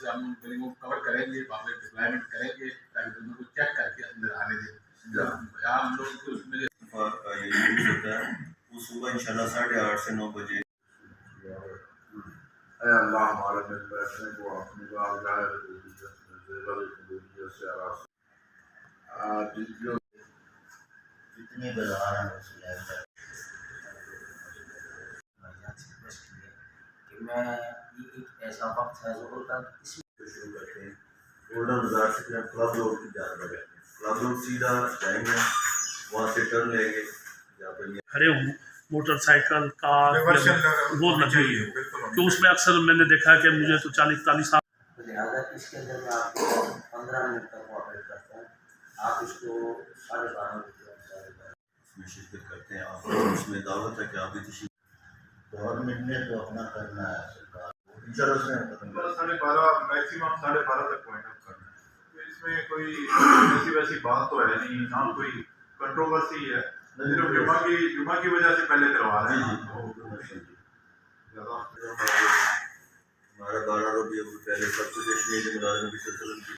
سے ہم ان بلڈنگوں کو کور کریں گے، وہاں پہ ڈپلائمنٹ کریں گے تاکہ بندوں کو چیک کر کے اندر آنے دیں. یہاں ہم لوگ اس میں یہ یوز ہوتا ہے وہ صبح انشاءاللہ 8:30 سے 9 بجے. اے اللہ ہمارے دل بیٹھنے کو اپنی بارگاہ ربوبیت میں زیور قبولیت سے آراستہ جو جتنے بازار ہیں اس میں کہ میں یہ ایک ایسا وقت ہے ضرور کا اس شروع کرتے ہیں. گولڈن بازار سے پھر ہم کلب روڈ کی جانب بڑھیں گے. کلب روڈ سیدھا جائیں گے، وہاں سے ٹرن لیں گے جہاں پر کھڑے ہوں موٹر سائیکل کار وہ لگی ہوئی ہے تو اس میں اکثر میں نے دیکھا کہ مجھے تو 40-45 سال. لہٰذا اس کے اندر میں آپ کو 15 منٹ تک کوآپریٹ کرتا ہوں. آپ اس کو 12:30 بجے اس میں شرکت کرتے ہیں. آپ کو اس میں دعوت ہے کہ آپ بھی تشریف. گورنمنٹ نے تو اپنا کرنا ہے، سرکار انشاءاللہ اس میں ختم کرنا 12:30 میکسیمم 12:30 تک پوائنٹ اپ کرنا ہے. اس میں کوئی ایسی ویسی بات تو ہے نہیں، نہ کوئی کنٹروورسی ہے. صرف جمعہ کی وجہ سے پہلے کروا رہے ہیں. ہمارا 12 ربیع الاول پہلے سب سے ملازم نبی صلی اللہ علیہ وسلم کی